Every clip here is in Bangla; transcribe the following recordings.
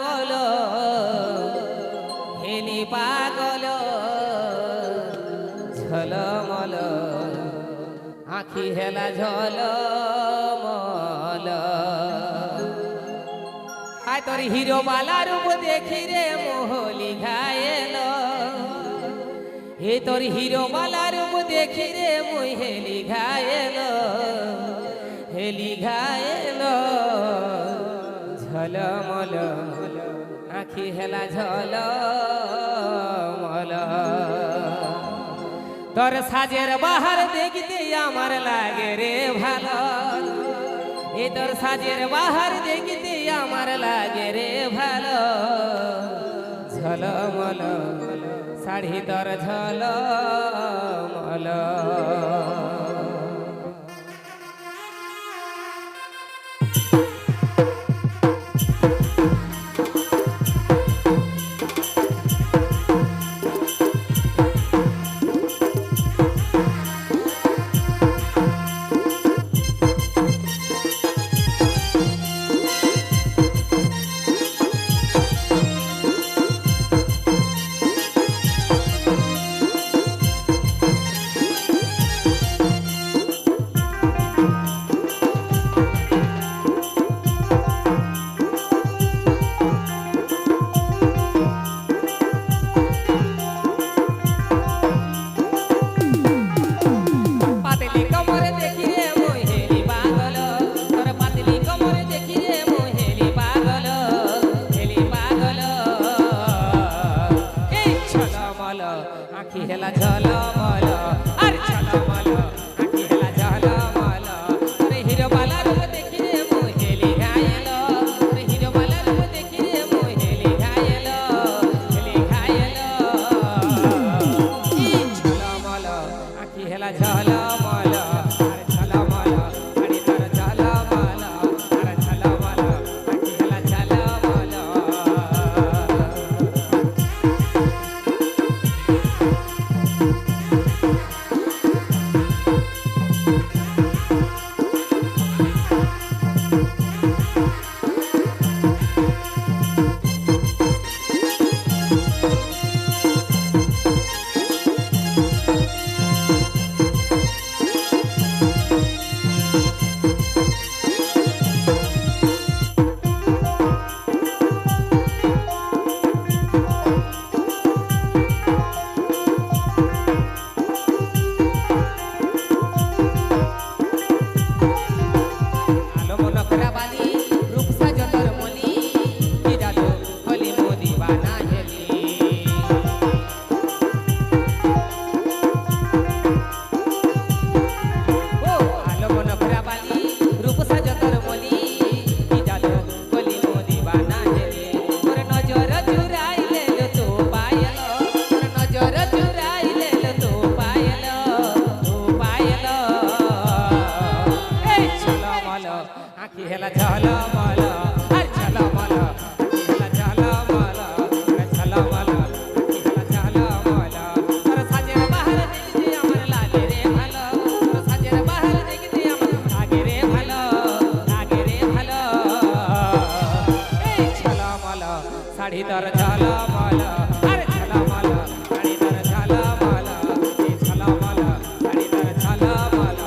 পাগল হেলি পাগল ঝলমল আখি হেলা ঝলমল হায় তোর হিরো বালা রূপ দেখি রে মোহলি ঘায়েল হে তোর হিরো বালা রূপ দেখি রে মুই হেলি ঘায়েল ঝলমল আখি হেলা ঝলমল তোর সাজের বাহার দেখতে আমার লাগে রে ভালো এ তোর সাজের বাহার দেখতে আমার লাগে রে ভালো ঝলমল শাড়ি তোর ঝলমল আখি হেলা ঝলমল আর ঝলমল আখি হেলা ঝলমল রে হিরো বালা রূপ দেখি রে মুই হেলি ঘায়েল রে হিরো বালা রূপ দেখি রে মুই হেলি ঘায়েল ঝলমল আখি হেলা ঝলমল আর ঝলমল শাড়ি তোর ঝলমল আর ঝলমল আখি হেলা ঝলমল আখি হেলা ঝলমল আর ঝলমল আখি হেলা ঝলমল আর ঝলমল আখি হেলা ঝলমল তোর সাজের বাহার দেখতে আমার লাগে রে ভালো তোর সাজের বাহার দেখতে আমার লাগে রে ভালো এই ঝলমল শাড়ি তোর ঝলমল আর ঝলমল শাড়ি তোর ঝলমল এই ঝলমল শাড়ি তোর ঝলমল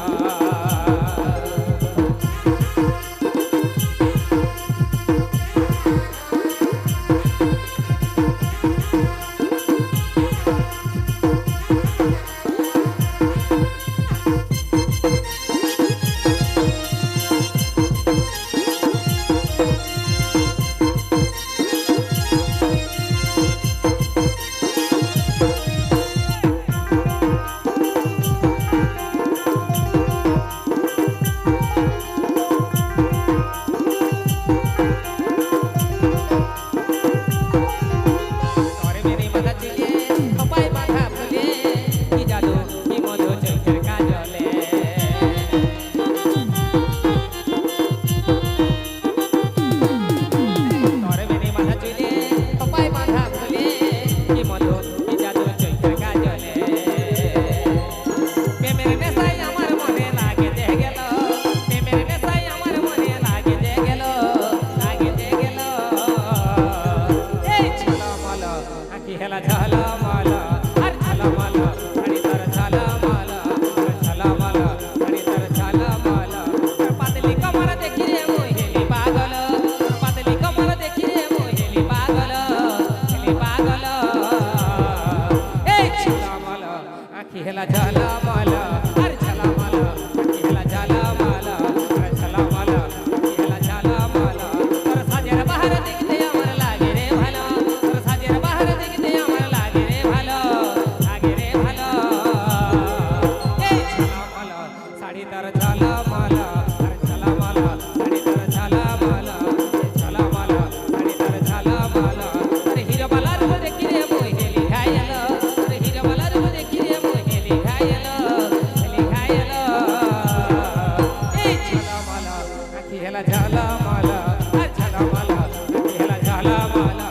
ह्याला झाला मला अरे झाला मला आणि तर झाला मला अरे झाला मला आणि तर झाला मला तर पातली कमर देखी रे मोहिनी पागल पातली कमर देखी रे मोहिनी पागल हेली पागल ए झाला मला आखी ह्याला झाला मला अरे झाला मला आखी ह्याला झाला मला अरे झाला मला आखी ह्याला झाला मला तर साजेर बाहेर दिखते अमर लागे रे भाला तर साजेर बाहेर दिखते अमर लागे रे भाला लागे रे भाला ए झाला मला साडी तर झाला मला अरे झाला मला साडी तर झाला मला झाला मला साडी तर झाला मला अरे हिरो मला रूप देखी रे मोहिनी घायल अरे हिरो मला रूप देखी रे मोहिनी घायल हेली घायल ए झाला मला आखी ह्याला झाला मला अरे झाला मला आखी ह्याला झाला मला